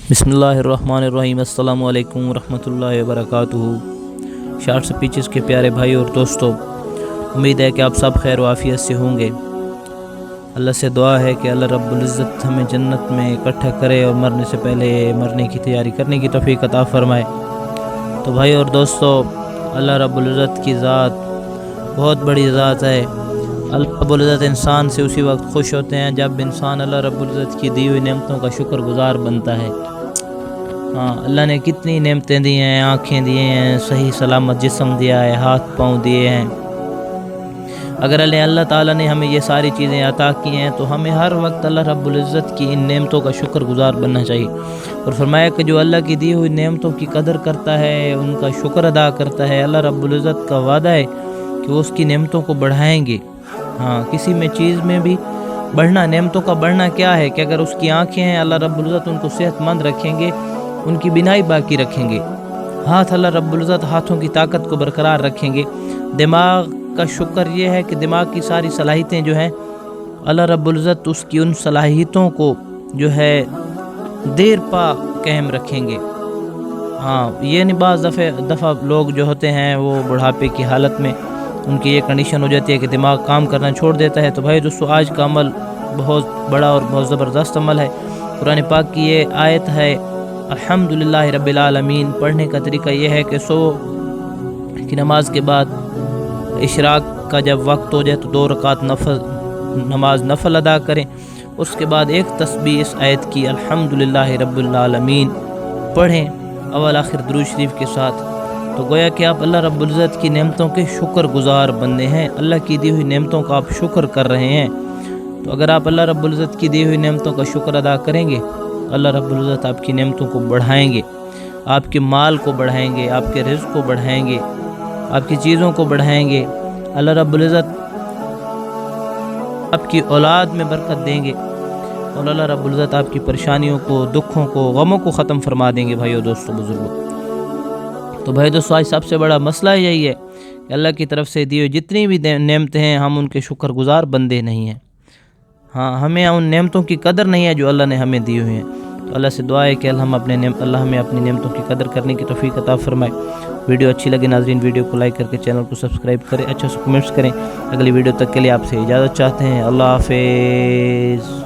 बिस्मिल्लाहिर्रहमानिर्रहीम अस्सलामु अलैकुम रहमतुल्लाहि व बरकातुहू। शार्ट स्पीचेस के प्यारे भाई और दोस्तों, उम्मीद है कि आप सब खैर वाफियत से होंगे। अल्लाह से दुआ है कि अल्लाह रब्बुल इज़्ज़त हमें जन्नत में इकट्ठा करे और मरने से पहले मरने की तैयारी करने की तौफीक अता फरमाए। तो भाई और दोस्तों, अल्लाह रब्बुल इज़्ज़त की ज़ात बहुत बड़ी ज़ात है। अल्लाह रब्बुल इज़्ज़त इंसान से उसी वक्त खुश होते हैं जब इंसान अल्लाह रब्बुल इज़्ज़त की दी हुई नेमतों का शुक्रगुजार बनता है। हाँ, अल्लाह ने कितनी नेमतें दी हैं, आँखें दिए हैं, सही सलामत जिस्म दिया है, हाथ पाँव दिए हैं। अगर अल्लाह ताला ने हमें ये सारी चीज़ें अता की हैं तो हमें हर वक्त अल्लाह रब्बुल इज़्ज़त की इन नेमतों का शुक्रगुजार बनना चाहिए। और फरमाया कि जो अल्लाह की दी हुई नेमतों की कदर करता है, उनका शुक्र अदा करता है, अल्लाह रब्बुल इज़्ज़त का वादा है कि वो उसकी नेमतों को बढ़ाएंगे। हाँ, किसी में चीज़ में भी बढ़ना, नेमतों का बढ़ना क्या है कि अगर उसकी आँखें हैं, अल्लाह रब्बुल इज़्ज़त उनको सेहतमंद रखेंगे, उनकी बिनाई बाकी रखेंगे। हाथ, अल्लाह रब्बुल इज़्ज़त हाथों की ताकत को बरकरार रखेंगे। दिमाग का शुक्र ये है कि दिमाग की सारी सलाहियतें जो हैं, अल्लाह रब्बुल इज़्ज़त उसकी उन सलाहियतों को जो है देर पा कायम रखेंगे। हाँ, ये नहीं बाज़ दफ़ा लोग जो होते हैं वो बुढ़ापे की हालत में उनकी ये कंडीशन हो जाती है कि दिमाग काम करना छोड़ देता है। तो भाई दोस्तों, आज का अमल बहुत बड़ा और बहुत ज़बरदस्त अमल है। कुरान पाक की ये आयत है, अल्हम्दुलिल्लाहि रब्बिल आलमीन। पढ़ने का तरीका ये है कि सुबह की नमाज के बाद इशराक का जब वक्त हो जाए तो 2 रकात नमाज नफल अदा करें। उसके बाद एक तस्बीह इस आयत की अल्हम्दुलिल्लाहि रब्बिल आलमीन पढ़ें, अव्वल आखिर दुरूद शरीफ के साथ। तो गोया कि आप अल्लाह रब्बुल इज़्ज़त की नेमतों के शुक्रगुजार बंदे हैं। अल्लाह की दी हुई नेमतों का आप शुक्र कर रहे हैं। तो अगर आप अल्लाह रब्बुल इज़्ज़त की दी हुई नेमतों का शुक्र अदा करेंगे, अल्लाह रब्बुल इज़्ज़त आपकी नेमतों को बढ़ाएंगे, आपके माल को बढ़ाएंगे, आपके रिज़्क़ को बढ़ाएंगे, आपकी चीज़ों को बढ़ाएंगे। अल्लाह रब्बुल इज़्ज़त आपकी औलाद में बरकत देंगे और अल्लाह रब्बुल इज़्ज़त आपकी परेशानियों को, दुखों को, गमों को ख़त्म फरमा देंगे। भाइयों दोस्तों, बुज़ुर्गों, तो भाई दोस्तों, आज सबसे बड़ा मसला यही है कि अल्लाह की तरफ से दी हुई जितनी भी नेमतें हैं, हम उनके शुक्रगुजार बंदे नहीं हैं। हाँ, हमें उन नेमतों की कदर नहीं है जो अल्लाह ने हमें दी हुई हैं। तो अल्लाह से दुआ है कि अल्लाह हमें अपनी नेमतों की कदर करने की तौफीक अता फरमाए। वीडियो अच्छी लगे नाज़रीन, वीडियो को लाइक करके चैनल को सब्सक्राइब करें, अच्छा से कमेंट्स करें। अगली वीडियो तक के लिए आपसे इजाज़त चाहते हैं। अल्लाह हाफ़िज़।